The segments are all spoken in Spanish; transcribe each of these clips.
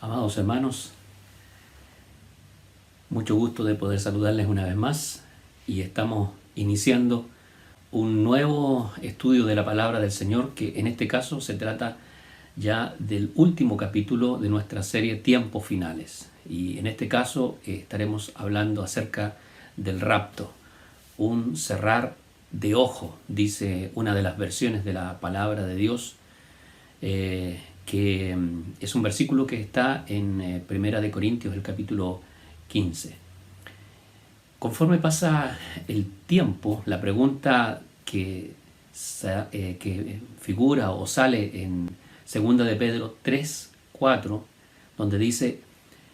Amados hermanos, mucho gusto de poder saludarles una vez más y estamos iniciando un nuevo estudio de la palabra del Señor, que en este caso se trata ya del último capítulo de nuestra serie Tiempos Finales, y en este caso estaremos hablando acerca del rapto, un cerrar de ojo, dice una de las versiones de la palabra de Dios, que es un versículo que está en Primera de Corintios, el capítulo 15. Conforme pasa el tiempo, la pregunta que figura o sale en Segunda de Pedro 3:4, donde dice: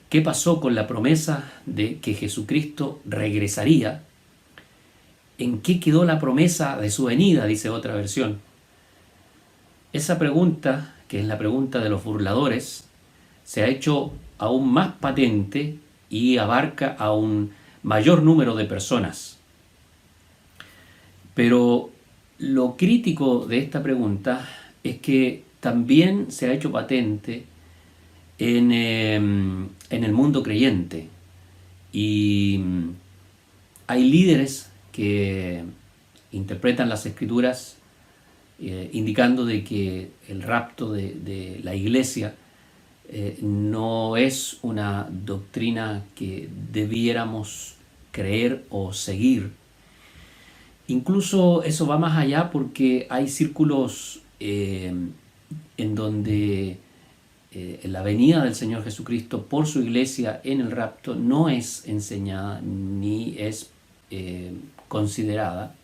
¿qué pasó con la promesa de que Jesucristo regresaría? ¿En qué quedó la promesa de su venida?, dice otra versión. Esa pregunta, que es la pregunta de los burladores, se ha hecho aún más patente y abarca a un mayor número de personas. Pero lo crítico de esta pregunta es que también se ha hecho patente en el mundo creyente, y hay líderes que interpretan las Escrituras indicando de que el rapto de la iglesia no es una doctrina que debiéramos creer o seguir. Incluso eso va más allá, porque hay círculos en donde la venida del Señor Jesucristo por su iglesia en el rapto no es enseñada ni es considerada.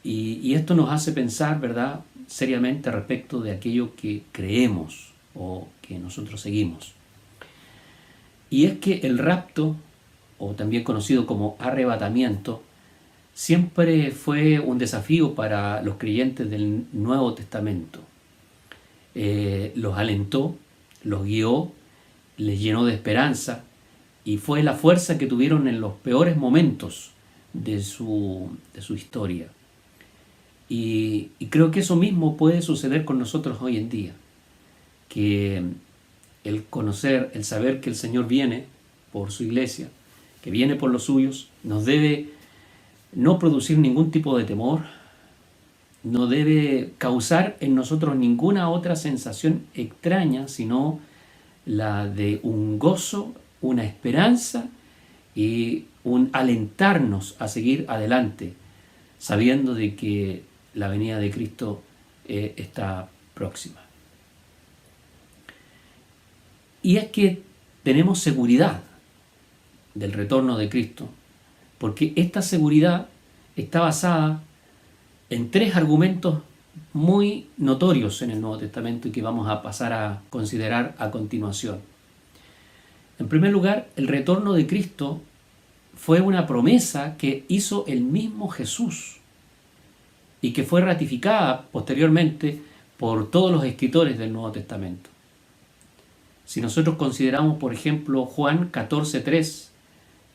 Y esto nos hace pensar, ¿verdad?, seriamente respecto de aquello que creemos o que nosotros seguimos. Y es que el rapto, o también conocido como arrebatamiento, siempre fue un desafío para los creyentes del Nuevo Testamento. Los alentó, los guió, les llenó de esperanza, y fue la fuerza que tuvieron en los peores momentos de su historia. Y creo que eso mismo puede suceder con nosotros hoy en día, que el conocer, el saber que el Señor viene por su iglesia, que viene por los suyos, nos debe no producir ningún tipo de temor, no debe causar en nosotros ninguna otra sensación extraña, sino la de un gozo, una esperanza y un alentarnos a seguir adelante, sabiendo de que la venida de Cristo está próxima. Y es que tenemos seguridad del retorno de Cristo, porque esta seguridad está basada en tres argumentos muy notorios en el Nuevo Testamento y que vamos a pasar a considerar a continuación. En primer lugar, el retorno de Cristo fue una promesa que hizo el mismo Jesús y que fue ratificada posteriormente por todos los escritores del Nuevo Testamento. Si nosotros consideramos, por ejemplo, Juan 14:3,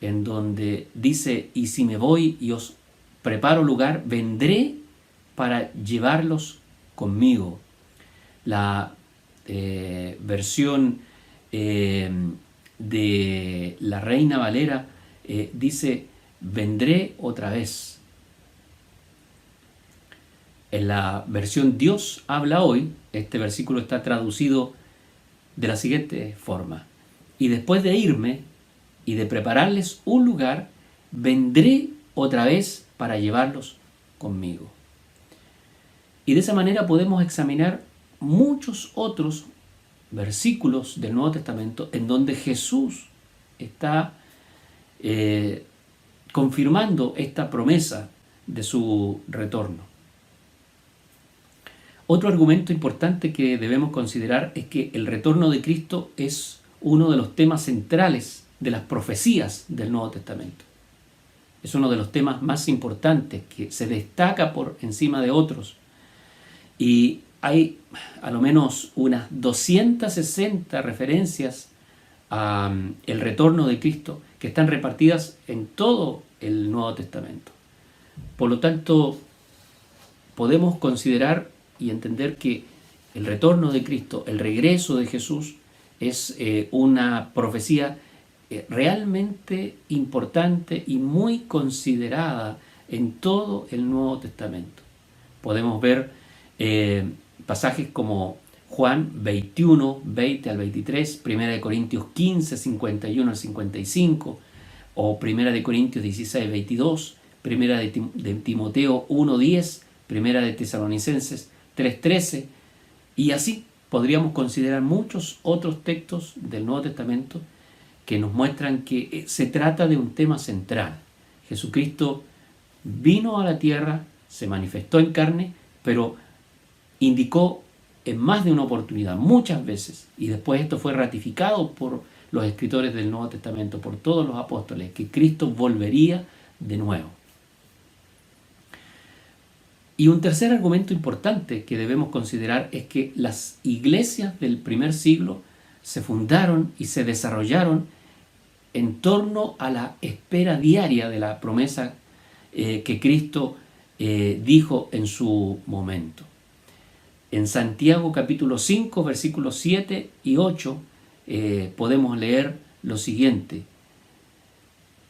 en donde dice: y si me voy y os preparo lugar, vendré para llevarlos conmigo. La versión de la Reina Valera dice: vendré otra vez. En la versión Dios habla hoy, este versículo está traducido de la siguiente forma: y después de irme y de prepararles un lugar, vendré otra vez para llevarlos conmigo. Y de esa manera podemos examinar muchos otros versículos del Nuevo Testamento en donde Jesús está confirmando esta promesa de su retorno. Otro argumento importante que debemos considerar es que el retorno de Cristo es uno de los temas centrales de las profecías del Nuevo Testamento. Es uno de los temas más importantes, que se destaca por encima de otros. Y hay a lo menos unas 260 referencias al retorno de Cristo que están repartidas en todo el Nuevo Testamento. Por lo tanto, podemos considerar y entender que el retorno de Cristo, el regreso de Jesús, es una profecía realmente importante y muy considerada en todo el Nuevo Testamento. Podemos ver pasajes como Juan 21, 20 al 23, 1 Corintios 15, 51 al 55, o 1 Corintios 16, 22, 1 de Timoteo 1, 10, 1 de Tesalonicenses 3, 13, y así podríamos considerar muchos otros textos del Nuevo Testamento que nos muestran que se trata de un tema central. Jesucristo vino a la tierra, se manifestó en carne, pero indicó en más de una oportunidad, muchas veces, y después esto fue ratificado por los escritores del Nuevo Testamento, por todos los apóstoles, que Cristo volvería de nuevo. Y un tercer argumento importante que debemos considerar es que las iglesias del primer siglo se fundaron y se desarrollaron en torno a la espera diaria de la promesa que Cristo dijo en su momento. En Santiago capítulo 5, versículos 7 y 8 podemos leer lo siguiente: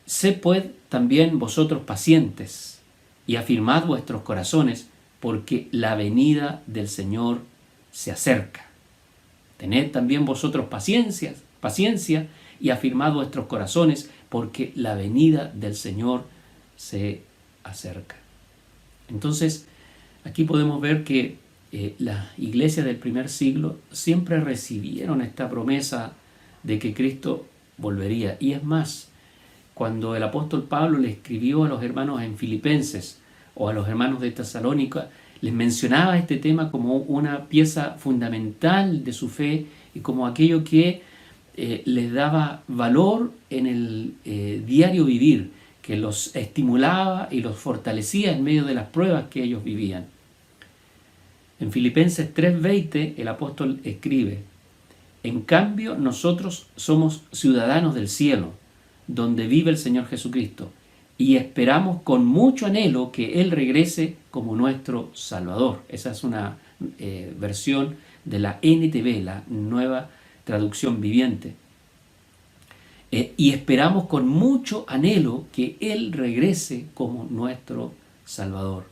«Sed pues también vosotros pacientes, y afirmad vuestros corazones, porque la venida del Señor se acerca. Tened también vosotros paciencia, y afirmad vuestros corazones, porque la venida del Señor se acerca». Entonces, aquí podemos ver que las iglesias del primer siglo siempre recibieron esta promesa de que Cristo volvería. Y es más, cuando el apóstol Pablo le escribió a los hermanos en Filipenses o a los hermanos de Tesalónica, les mencionaba este tema como una pieza fundamental de su fe y como aquello que les daba valor en el diario vivir, que los estimulaba y los fortalecía en medio de las pruebas que ellos vivían. En Filipenses 3:20 el apóstol escribe: «En cambio nosotros somos ciudadanos del cielo, donde vive el Señor Jesucristo, y esperamos con mucho anhelo que Él regrese como nuestro Salvador». Esa es una versión de la NTV, la Nueva Traducción Viviente. Y esperamos con mucho anhelo que Él regrese como nuestro Salvador.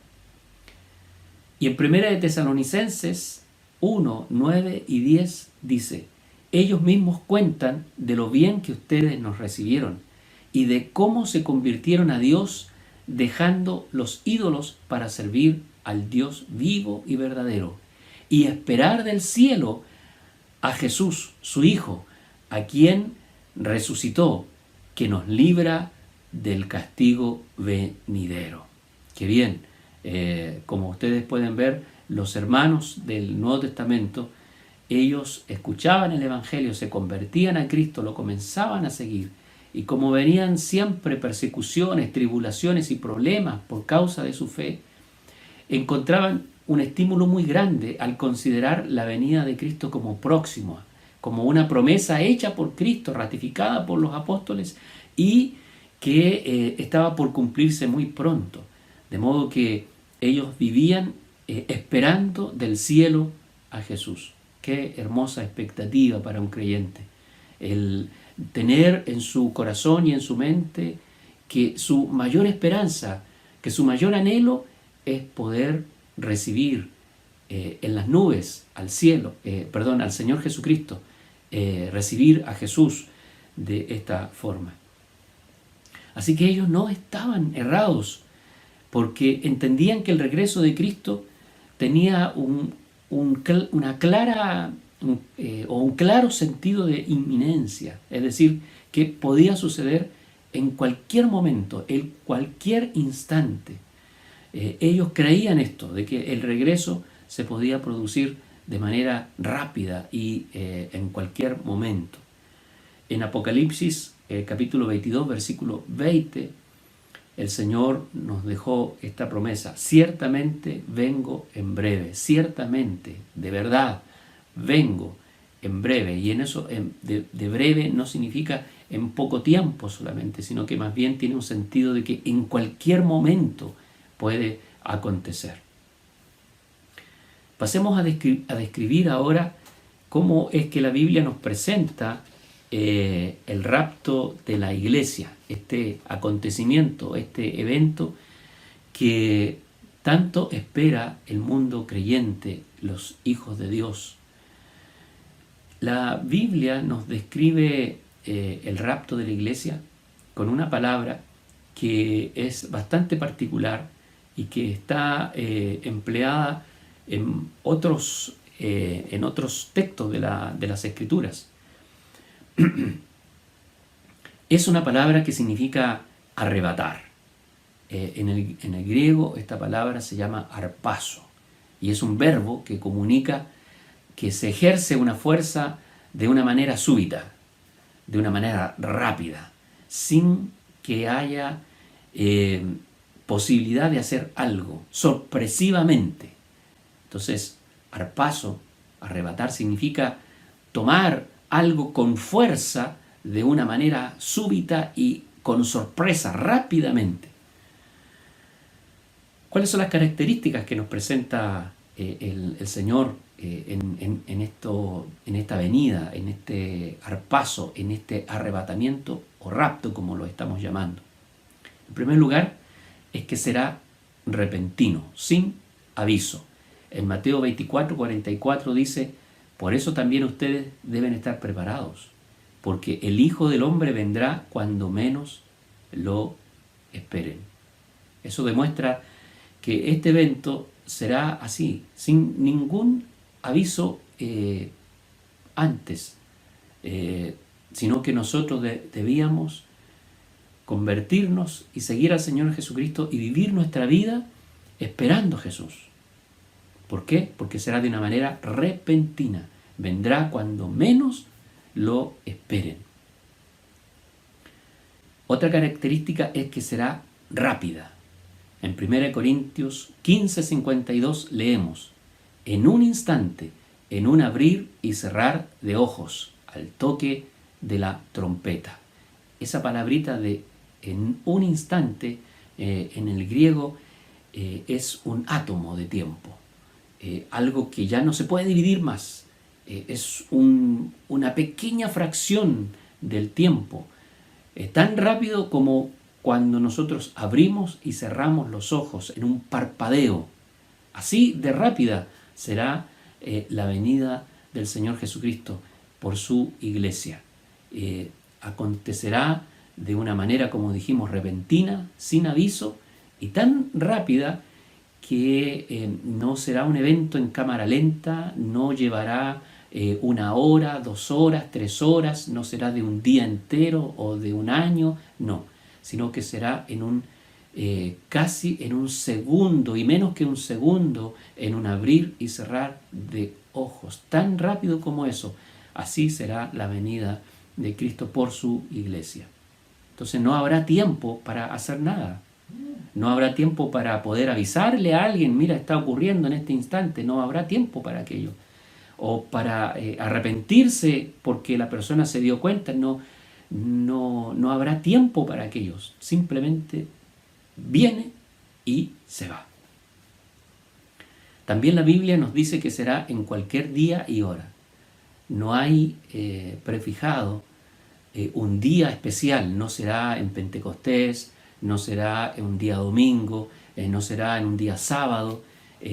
Y en 1 de Tesalonicenses 1, 9 y 10 dice: «Ellos mismos cuentan de lo bien que ustedes nos recibieron y de cómo se convirtieron a Dios dejando los ídolos para servir al Dios vivo y verdadero, y esperar del cielo a Jesús, su Hijo, a quien resucitó, que nos libra del castigo venidero». Qué bien. Como ustedes pueden ver, los hermanos del Nuevo Testamento, ellos escuchaban el Evangelio, se convertían a Cristo, lo comenzaban a seguir, y como venían siempre persecuciones, tribulaciones y problemas por causa de su fe, encontraban un estímulo muy grande al considerar la venida de Cristo como próxima, como una promesa hecha por Cristo, ratificada por los apóstoles y que estaba por cumplirse muy pronto. De modo que ellos vivían esperando del cielo a Jesús. Qué hermosa expectativa para un creyente. El tener en su corazón y en su mente que su mayor esperanza, que su mayor anhelo es poder recibir en las nubes al cielo, al Señor Jesucristo, recibir a Jesús de esta forma. Así que ellos no estaban errados, porque entendían que el regreso de Cristo tenía un claro sentido de inminencia, es decir, que podía suceder en cualquier momento, en cualquier instante. Ellos creían esto, de que el regreso se podía producir de manera rápida y en cualquier momento. En Apocalipsis, capítulo 22, versículo 20, el Señor nos dejó esta promesa: ciertamente vengo en breve, ciertamente, de verdad, vengo en breve. Y en eso de breve no significa en poco tiempo solamente, sino que más bien tiene un sentido de que en cualquier momento puede acontecer. Pasemos a describir ahora cómo es que la Biblia nos presenta el rapto de la iglesia, este acontecimiento, este evento que tanto espera el mundo creyente, los hijos de Dios. La Biblia nos describe el rapto de la iglesia con una palabra que es bastante particular y que está empleada en otros textos de las Escrituras. Es una palabra que significa arrebatar. En el griego esta palabra se llama harpazo y es un verbo que comunica que se ejerce una fuerza de una manera súbita, de una manera rápida, sin que haya posibilidad de hacer algo, sorpresivamente. Entonces, harpazo, arrebatar, significa tomar algo con fuerza de una manera súbita y con sorpresa, rápidamente. ¿Cuáles son las características que nos presenta el Señor en esta venida, en este harpazo, en este arrebatamiento o rapto, como lo estamos llamando? En primer lugar, es que será repentino, sin aviso. En Mateo 24:44 dice: por eso también ustedes deben estar preparados, porque el Hijo del Hombre vendrá cuando menos lo esperen. Eso demuestra que este evento será así, sin ningún aviso antes, sino que nosotros debíamos convertirnos y seguir al Señor Jesucristo y vivir nuestra vida esperando a Jesús. ¿Por qué? Porque será de una manera repentina. Vendrá cuando menos lo esperen. Otra característica es que será rápida. En 1 Corintios 15:52 leemos: en un instante, en un abrir y cerrar de ojos, al toque de la trompeta. Esa palabrita de en un instante, en el griego, es un átomo de tiempo. Algo que ya no se puede dividir más. Es una pequeña fracción del tiempo. Tan rápido como cuando nosotros abrimos y cerramos los ojos en un parpadeo. Así de rápida será la venida del Señor Jesucristo por su iglesia. Acontecerá de una manera, como dijimos, repentina, sin aviso y tan rápida que no será un evento en cámara lenta, no llevará 1 hora, 2 horas, 3 horas, no será de un día entero o de un año, no, sino que será casi en un segundo y menos que un segundo, en un abrir y cerrar de ojos, tan rápido como eso. Así será la venida de Cristo por su iglesia. Entonces no habrá tiempo para hacer nada. No habrá tiempo para poder avisarle a alguien: mira, está ocurriendo en este instante. No habrá tiempo para aquello. O para arrepentirse porque la persona se dio cuenta. No habrá tiempo para aquellos. Simplemente viene y se va. También la Biblia nos dice que será en cualquier día y hora. No hay prefijado un día especial. No será en Pentecostés, no será en un día domingo, no será en un día sábado,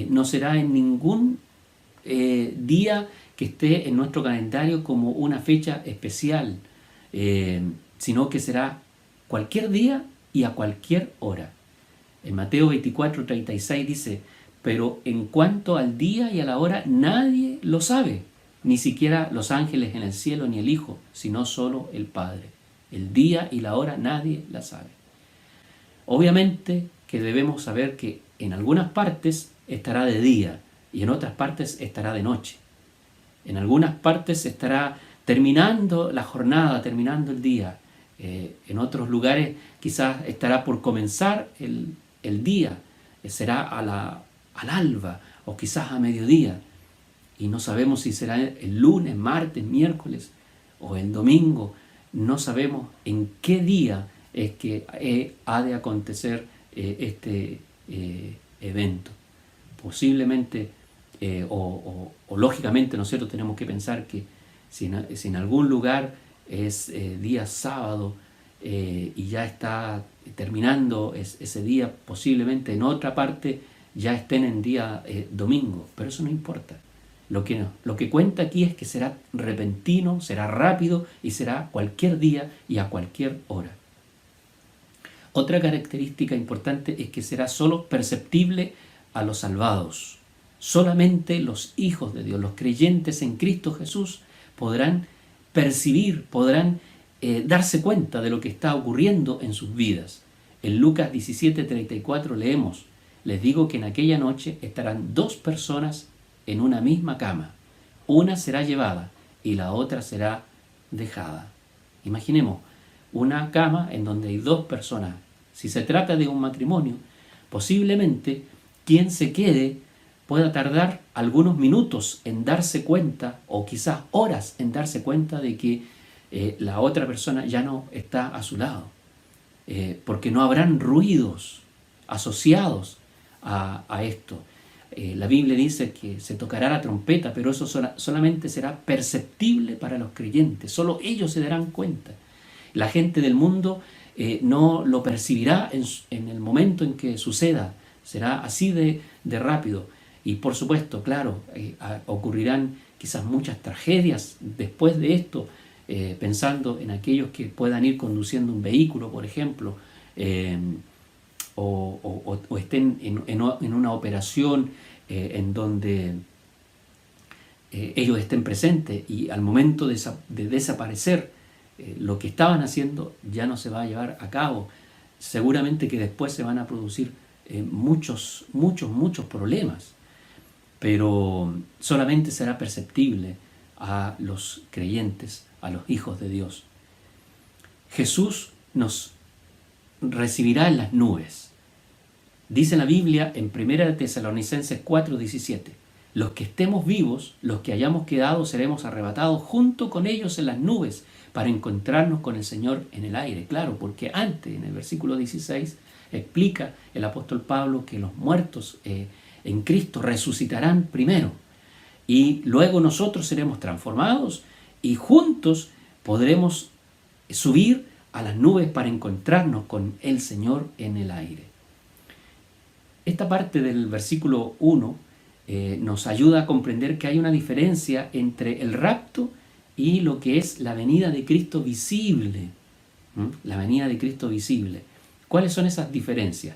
no será en ningún día que esté en nuestro calendario como una fecha especial, sino que será cualquier día y a cualquier hora. En Mateo 24:36 dice: pero en cuanto al día y a la hora nadie lo sabe, ni siquiera los ángeles en el cielo ni el Hijo, sino solo el Padre. El día y la hora nadie la sabe. Obviamente que debemos saber que en algunas partes estará de día y en otras partes estará de noche. En algunas partes estará terminando la jornada, terminando el día. En otros lugares quizás estará por comenzar el día. Será al alba o quizás a mediodía. Y no sabemos si será el lunes, martes, miércoles o el domingo. No sabemos en qué día es que ha de acontecer este evento. Posiblemente o lógicamente nosotros tenemos que pensar que si en algún lugar es día sábado y ya está terminando ese día, posiblemente en otra parte ya estén en día domingo, pero eso no importa. Lo que cuenta aquí es que será repentino, será rápido y será cualquier día y a cualquier hora. Otra característica importante es que será solo perceptible a los salvados. Solamente los hijos de Dios, los creyentes en Cristo Jesús, podrán percibir, podrán darse cuenta de lo que está ocurriendo en sus vidas. En Lucas 17:34 leemos: les digo que en aquella noche estarán 2 personas en una misma cama. Una será llevada y la otra será dejada. Imaginemos una cama en donde hay 2 personas. Si se trata de un matrimonio, posiblemente quien se quede pueda tardar algunos minutos en darse cuenta, o quizás horas en darse cuenta de que la otra persona ya no está a su lado, porque no habrán ruidos asociados a esto. La Biblia dice que se tocará la trompeta, pero eso solamente será perceptible para los creyentes, solo ellos se darán cuenta. La gente del mundo no lo percibirá en el momento en que suceda, será así de rápido. Y por supuesto, claro, ocurrirán quizás muchas tragedias después de esto, pensando en aquellos que puedan ir conduciendo un vehículo, por ejemplo, o estén en una operación en donde ellos estén presentes y al momento de desaparecer, lo que estaban haciendo ya no se va a llevar a cabo. Seguramente que después se van a producir muchos problemas, pero solamente será perceptible a los creyentes, a los hijos de Dios. Jesús nos recibirá en las nubes. Dice la Biblia en 1 Tesalonicenses 4:17: los que estemos vivos, los que hayamos quedado, seremos arrebatados junto con ellos en las nubes para encontrarnos con el Señor en el aire. Claro, porque antes, en el versículo 16, explica el apóstol Pablo que los muertos en Cristo resucitarán primero y luego nosotros seremos transformados y juntos podremos subir a las nubes para encontrarnos con el Señor en el aire. Esta parte del versículo 1 nos ayuda a comprender que hay una diferencia entre el rapto y lo que es la venida de Cristo visible. La venida de Cristo visible. ¿Cuáles son esas diferencias?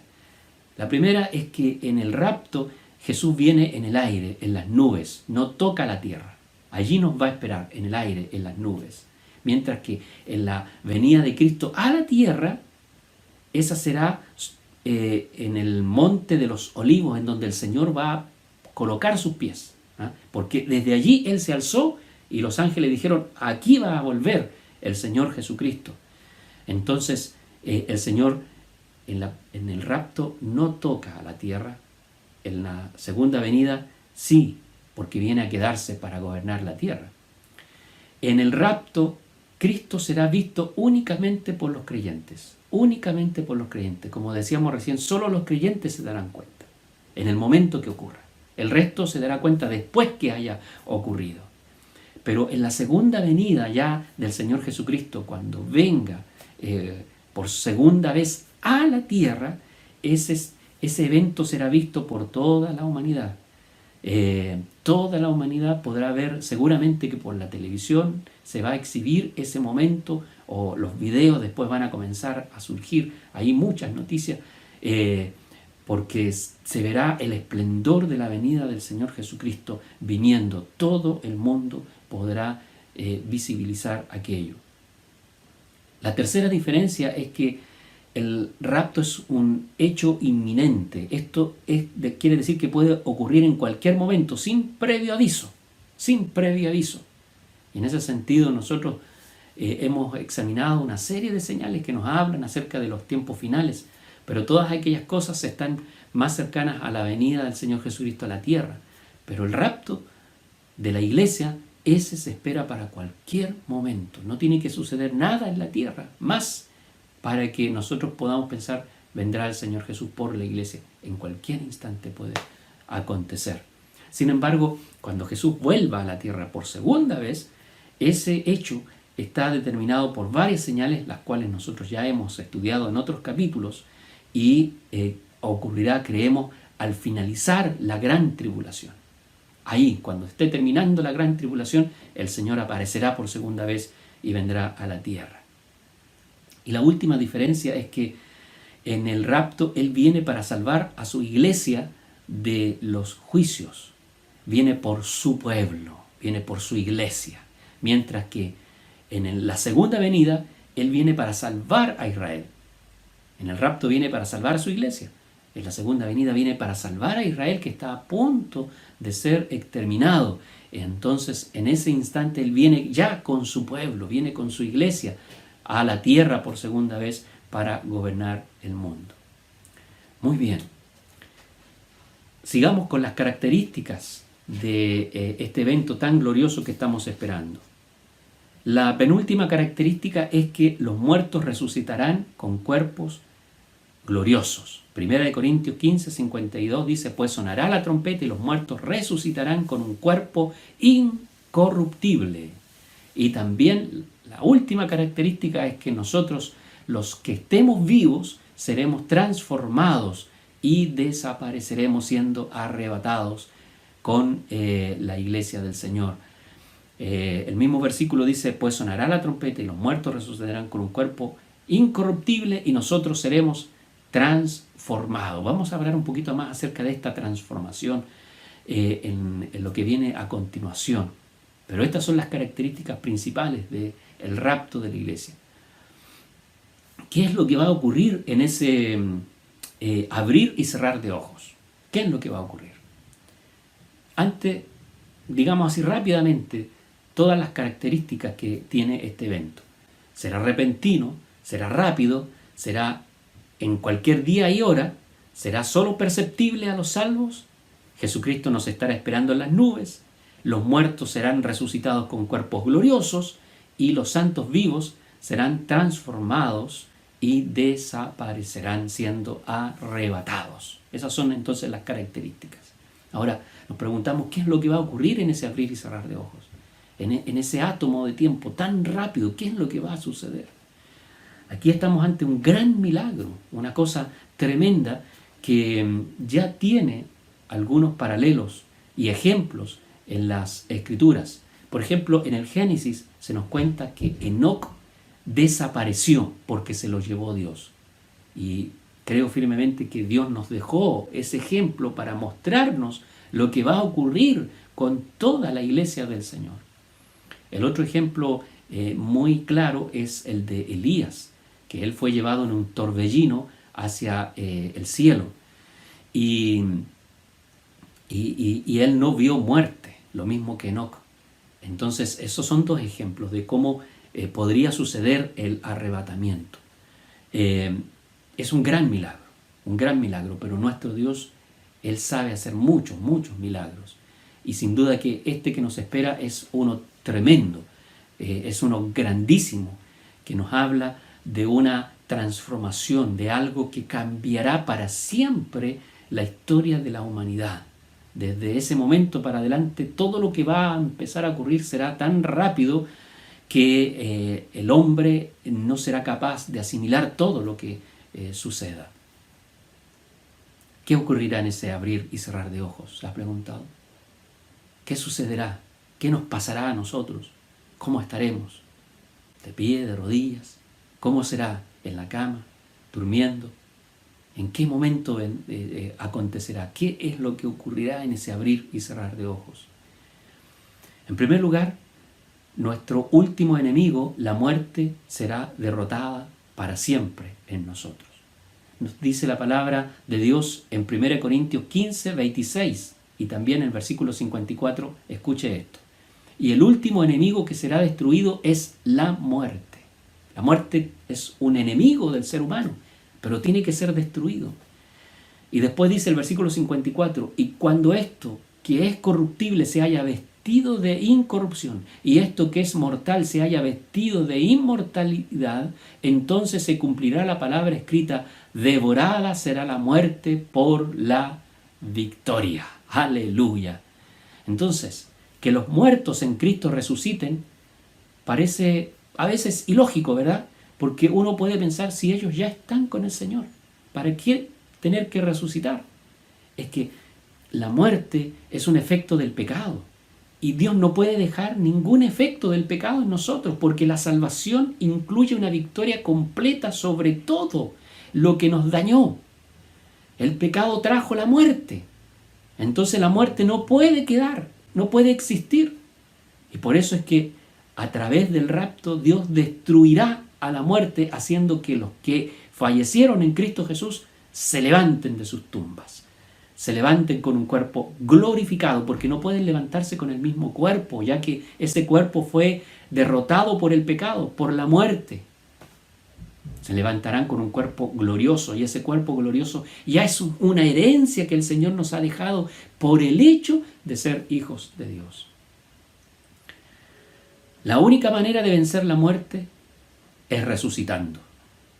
La primera es que en el rapto Jesús viene en el aire, en las nubes, no toca la tierra. Allí nos va a esperar, en el aire, en las nubes. Mientras que en la venida de Cristo a la tierra, esa será en el monte de los olivos, en donde el Señor va a colocar sus pies. Porque desde allí Él se alzó y los ángeles dijeron: aquí va a volver el Señor Jesucristo. Entonces el Señor en el rapto no toca a la tierra. En la segunda venida sí, porque viene a quedarse para gobernar la tierra. En el rapto Cristo será visto únicamente por los creyentes. Únicamente por los creyentes. Como decíamos recién, solo los creyentes se darán cuenta en el momento que ocurra. El resto se dará cuenta después que haya ocurrido. Pero en la segunda venida ya del Señor Jesucristo, cuando venga por segunda vez a la tierra, ese evento será visto por toda la humanidad. Toda la humanidad podrá ver, seguramente que por la televisión se va a exhibir ese momento, o los videos después van a comenzar a surgir, hay muchas noticias, porque se verá el esplendor de la venida del Señor Jesucristo viniendo. Todo el mundo podrá visibilizar aquello. La tercera diferencia es que el rapto es un hecho inminente. Esto quiere decir que puede ocurrir en cualquier momento, sin previo aviso. Sin previo aviso. Y en ese sentido nosotros hemos examinado una serie de señales que nos hablan acerca de los tiempos finales, pero todas aquellas cosas están más cercanas a la venida del Señor Jesucristo a la tierra. Pero el rapto de la iglesia, ese se espera para cualquier momento. No tiene que suceder nada en la tierra más para que nosotros podamos pensar: vendrá el Señor Jesús por la iglesia. En cualquier instante puede acontecer. Sin embargo, cuando Jesús vuelva a la tierra por segunda vez, ese hecho está determinado por varias señales, las cuales nosotros ya hemos estudiado en otros capítulos, y ocurrirá, creemos, al finalizar la gran tribulación. Ahí, cuando esté terminando la gran tribulación, el Señor aparecerá por segunda vez y vendrá a la tierra. Y la última diferencia es que en el rapto Él viene para salvar a su iglesia de los juicios. Viene por su pueblo, viene por su iglesia. Mientras que en la segunda venida Él viene para salvar a Israel. En el rapto viene para salvar a su iglesia. En la segunda venida viene para salvar a Israel, que está a punto de ser exterminado. Entonces, en ese instante, Él viene ya con su pueblo, viene con su iglesia a la tierra por segunda vez para gobernar el mundo. Muy bien. Sigamos con las características de este evento tan glorioso que estamos esperando. La penúltima característica es que los muertos resucitarán con cuerpos gloriosos. 1 Corintios 15, 52 dice, pues sonará la trompeta y los muertos resucitarán con un cuerpo incorruptible. Y también la última característica es que nosotros, los que estemos vivos, seremos transformados y desapareceremos siendo arrebatados con la iglesia del Señor. El mismo versículo dice, pues sonará la trompeta y los muertos resucitarán con un cuerpo incorruptible y nosotros seremos transformados. Vamos a hablar un poquito más acerca de esta transformación en lo que viene a continuación. Pero estas son las características principales del rapto de la iglesia. ¿Qué es lo que va a ocurrir en ese abrir y cerrar de ojos? ¿Qué es lo que va a ocurrir? Antes, digamos así rápidamente, todas las características que tiene este evento. Será repentino, será rápido, será en cualquier día y hora, será solo perceptible a los salvos. Jesucristo nos estará esperando en las nubes, los muertos serán resucitados con cuerpos gloriosos y los santos vivos serán transformados y desaparecerán siendo arrebatados. Esas son entonces las características. Ahora nos preguntamos qué es lo que va a ocurrir en ese abrir y cerrar de ojos. En ese átomo de tiempo tan rápido, ¿qué es lo que va a suceder? Aquí estamos ante un gran milagro, una cosa tremenda que ya tiene algunos paralelos y ejemplos en las Escrituras. Por ejemplo, en el Génesis se nos cuenta que Enoc desapareció porque se lo llevó Dios. Y creo firmemente que Dios nos dejó ese ejemplo para mostrarnos lo que va a ocurrir con toda la iglesia del Señor. El otro ejemplo muy claro es el de Elías, que él fue llevado en un torbellino hacia el cielo. Y él no vio muerte, lo mismo que Enoc. Entonces, esos son dos ejemplos de cómo podría suceder el arrebatamiento. Es un gran milagro, pero nuestro Dios, Él sabe hacer muchos, muchos milagros. Y sin duda que este que nos espera es uno tremendo, es uno grandísimo, que nos habla de una transformación, de algo que cambiará para siempre la historia de la humanidad. Desde ese momento para adelante, todo lo que va a empezar a ocurrir será tan rápido que el hombre no será capaz de asimilar todo lo que suceda. ¿Qué ocurrirá en ese abrir y cerrar de ojos? ¿Se ha preguntado? ¿Qué sucederá? ¿Qué nos pasará a nosotros? ¿Cómo estaremos? ¿De pie, de rodillas? ¿Cómo será? ¿En la cama? ¿Durmiendo? ¿En qué momento acontecerá? ¿Qué es lo que ocurrirá en ese abrir y cerrar de ojos? En primer lugar, nuestro último enemigo, la muerte, será derrotada para siempre en nosotros. Nos dice la palabra de Dios en 1 Corintios 15, 26 y también en el versículo 54, escuche esto. Y el último enemigo que será destruido es la muerte. La muerte es un enemigo del ser humano, pero tiene que ser destruido. Y después dice el versículo 54, y cuando esto que es corruptible se haya vestido de incorrupción, y esto que es mortal se haya vestido de inmortalidad, entonces se cumplirá la palabra escrita, devorada será la muerte por la victoria. Aleluya. Entonces, que los muertos en Cristo resuciten parece a veces ilógico, ¿verdad? Porque uno puede pensar, si ellos ya están con el Señor, ¿para qué tener que resucitar? Es que la muerte es un efecto del pecado. Y Dios no puede dejar ningún efecto del pecado en nosotros, porque la salvación incluye una victoria completa sobre todo lo que nos dañó. El pecado trajo la muerte. Entonces la muerte no puede quedar, no puede existir. Y por eso es que a través del rapto Dios destruirá a la muerte, haciendo que los que fallecieron en Cristo Jesús se levanten de sus tumbas. Se levanten con un cuerpo glorificado, porque no pueden levantarse con el mismo cuerpo, ya que ese cuerpo fue derrotado por el pecado, por la muerte. Se levantarán con un cuerpo glorioso, y ese cuerpo glorioso ya es una herencia que el Señor nos ha dejado por el hecho de ser hijos de Dios. La única manera de vencer la muerte es resucitando.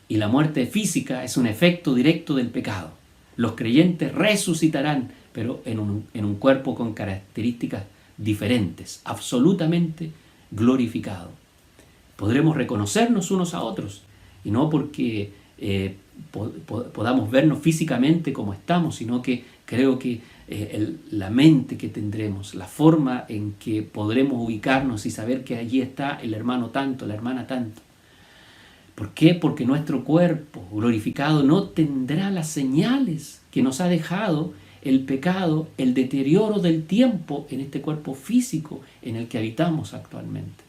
Y la muerte física es un efecto directo del pecado. Los creyentes resucitarán, pero en un cuerpo con características diferentes, absolutamente glorificado. Podremos reconocernos unos a otros, y no porque podamos vernos físicamente como estamos, sino que creo que la mente que tendremos, la forma en que podremos ubicarnos y saber que allí está el hermano tanto, la hermana tanto. ¿Por qué? Porque nuestro cuerpo glorificado no tendrá las señales que nos ha dejado el pecado, el deterioro del tiempo en este cuerpo físico en el que habitamos actualmente.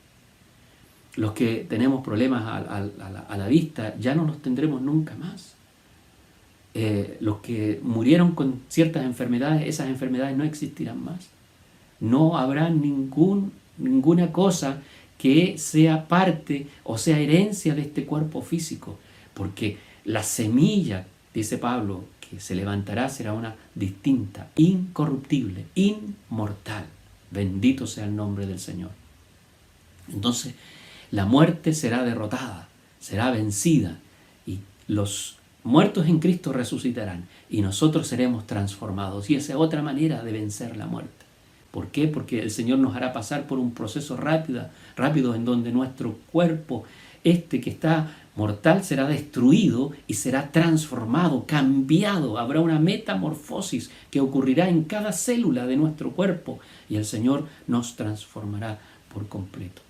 Los que tenemos problemas a la vista ya no los tendremos nunca más. Los que murieron con ciertas enfermedades, esas enfermedades no existirán más. No habrá ninguna cosa que sea parte o sea herencia de este cuerpo físico, porque la semilla, dice Pablo, que se levantará será una distinta, incorruptible, inmortal. Bendito sea el nombre del Señor. Entonces, la muerte será derrotada, será vencida, y los muertos en Cristo resucitarán, y nosotros seremos transformados. Y esa es otra manera de vencer la muerte. ¿Por qué? Porque el Señor nos hará pasar por un proceso rápido en donde nuestro cuerpo, que está mortal, será destruido y será transformado, cambiado. Habrá una metamorfosis que ocurrirá en cada célula de nuestro cuerpo, y el Señor nos transformará por completo.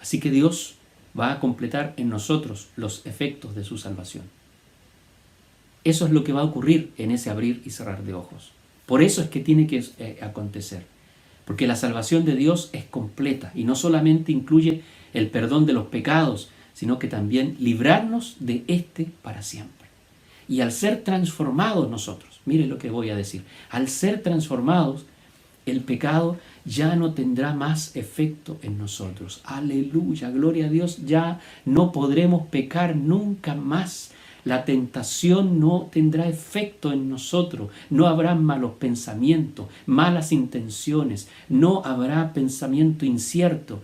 Así que Dios va a completar en nosotros los efectos de su salvación. Eso es lo que va a ocurrir en ese abrir y cerrar de ojos. Por eso es que tiene que acontecer. Porque la salvación de Dios es completa y no solamente incluye el perdón de los pecados, sino que también librarnos de para siempre. Y al ser transformados nosotros, miren lo que voy a decir, al ser transformados, el pecado ya no tendrá más efecto en nosotros. Aleluya, gloria a Dios, ya no podremos pecar nunca más. La tentación no tendrá efecto en nosotros, no habrá malos pensamientos, malas intenciones, no habrá pensamiento incierto.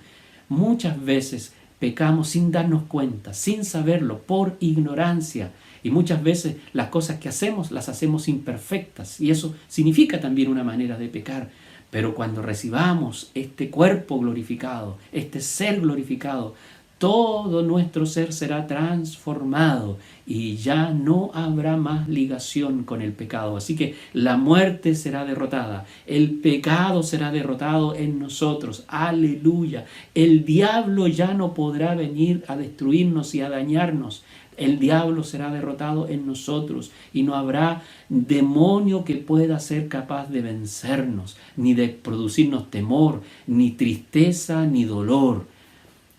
Muchas veces pecamos sin darnos cuenta, sin saberlo, por ignorancia. Y muchas veces las cosas que hacemos las hacemos imperfectas, y eso significa también una manera de pecar. Pero cuando recibamos este cuerpo glorificado, este ser glorificado, todo nuestro ser será transformado y ya no habrá más ligación con el pecado. Así que la muerte será derrotada, el pecado será derrotado en nosotros. Aleluya. El diablo ya no podrá venir a destruirnos y a dañarnos. El diablo será derrotado en nosotros y no habrá demonio que pueda ser capaz de vencernos, ni de producirnos temor, ni tristeza, ni dolor.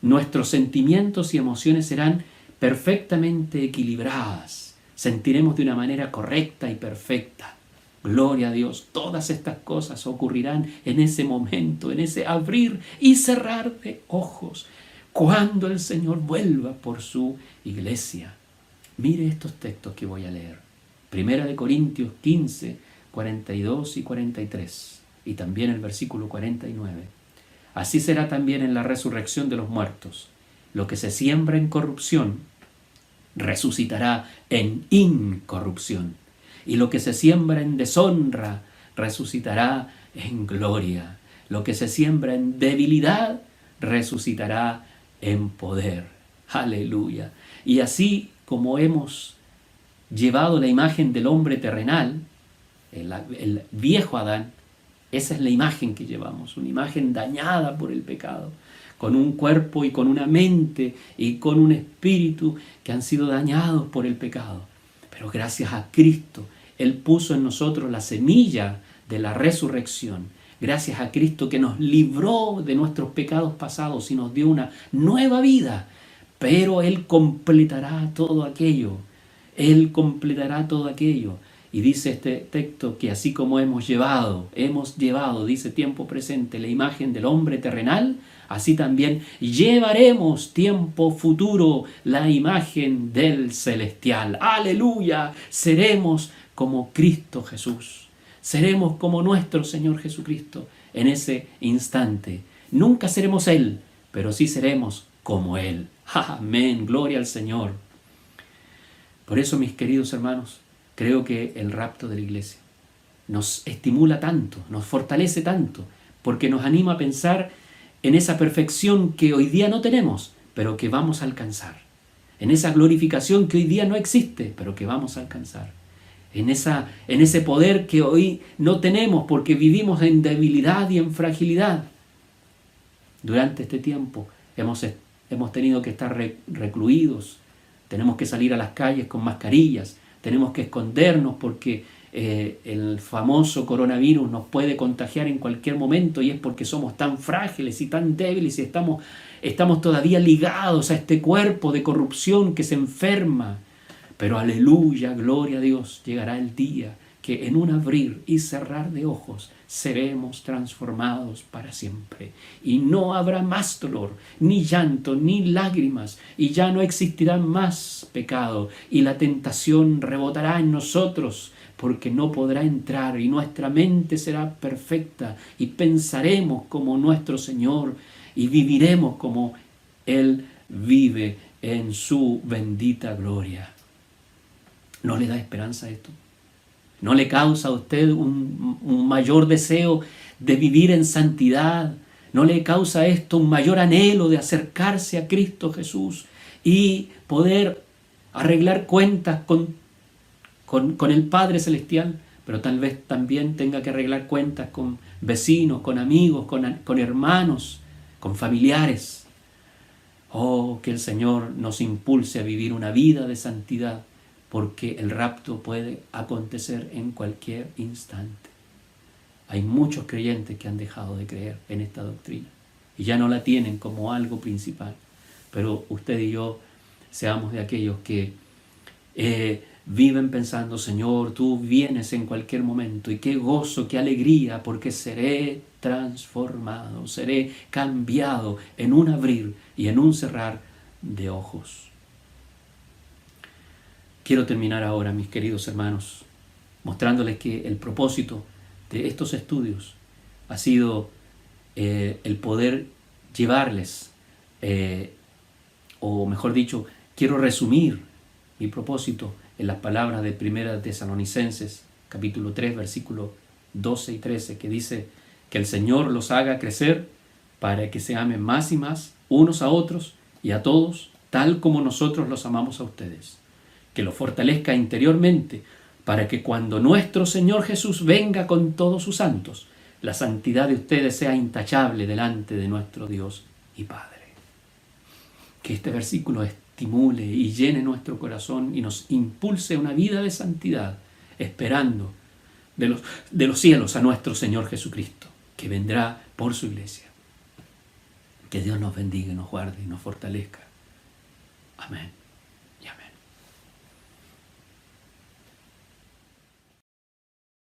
Nuestros sentimientos y emociones serán perfectamente equilibradas. Sentiremos de una manera correcta y perfecta. Gloria a Dios. Todas estas cosas ocurrirán en ese momento, en ese abrir y cerrar de ojos, cuando el Señor vuelva por su iglesia. Mire estos textos que voy a leer. 1 Corintios 15, 42 y 43. Y también el versículo 49. Así será también en la resurrección de los muertos. Lo que se siembra en corrupción, resucitará en incorrupción. Y lo que se siembra en deshonra, resucitará en gloria. Lo que se siembra en debilidad, resucitará en poder. Aleluya. Y así como hemos llevado la imagen del hombre terrenal, el viejo Adán, esa es la imagen que llevamos, una imagen dañada por el pecado, con un cuerpo y con una mente y con un espíritu que han sido dañados por el pecado. Pero gracias a Cristo, Él puso en nosotros la semilla de la resurrección. Gracias a Cristo que nos libró de nuestros pecados pasados y nos dio una nueva vida. Pero Él completará todo aquello. Él completará todo aquello. Y dice este texto que así como hemos llevado, dice tiempo presente, la imagen del hombre terrenal, así también llevaremos tiempo futuro la imagen del celestial. ¡Aleluya! Seremos como Cristo Jesús. Seremos como nuestro Señor Jesucristo en ese instante. Nunca seremos Él, pero sí seremos como Él. Amén, gloria al Señor. Por eso, mis queridos hermanos, creo que el rapto de la iglesia nos estimula tanto, nos fortalece tanto, porque nos anima a pensar en esa perfección que hoy día no tenemos, pero que vamos a alcanzar. En esa glorificación que hoy día no existe, pero que vamos a alcanzar. En ese poder que hoy no tenemos porque vivimos en debilidad y en fragilidad. Durante este tiempo hemos tenido que estar recluidos, tenemos que salir a las calles con mascarillas, tenemos que escondernos porque el famoso coronavirus nos puede contagiar en cualquier momento y es porque somos tan frágiles y tan débiles y estamos todavía ligados a este cuerpo de corrupción que se enferma. Pero aleluya, gloria a Dios, llegará el día que en un abrir y cerrar de ojos seremos transformados para siempre. Y no habrá más dolor, ni llanto, ni lágrimas, y ya no existirá más pecado, y la tentación rebotará en nosotros, porque no podrá entrar, y nuestra mente será perfecta, y pensaremos como nuestro Señor, y viviremos como Él vive en su bendita gloria. ¿No le da esperanza esto? ¿No le causa a usted un mayor deseo de vivir en santidad? ¿No le causa esto un mayor anhelo de acercarse a Cristo Jesús y poder arreglar cuentas con el Padre Celestial? Pero tal vez también tenga que arreglar cuentas con vecinos, con amigos, con hermanos, con familiares. Oh, que el Señor nos impulse a vivir una vida de santidad, porque el rapto puede acontecer en cualquier instante. Hay muchos creyentes que han dejado de creer en esta doctrina y ya no la tienen como algo principal. Pero usted y yo seamos de aquellos que viven pensando, Señor, tú vienes en cualquier momento y qué gozo, qué alegría, porque seré transformado, seré cambiado en un abrir y en un cerrar de ojos. Quiero terminar ahora, mis queridos hermanos, mostrándoles que el propósito de estos estudios ha sido el poder llevarles, o mejor dicho, quiero resumir mi propósito en las palabras de 1 Tesalonicenses, capítulo 3, versículos 12 y 13, que dice que el Señor los haga crecer para que se amen más y más unos a otros y a todos, tal como nosotros los amamos a ustedes. Que lo fortalezca interiormente, para que cuando nuestro Señor Jesús venga con todos sus santos, la santidad de ustedes sea intachable delante de nuestro Dios y Padre. Que este versículo estimule y llene nuestro corazón y nos impulse a una vida de santidad, esperando de los cielos a nuestro Señor Jesucristo, que vendrá por su iglesia. Que Dios nos bendiga, nos guarde y nos fortalezca. Amén.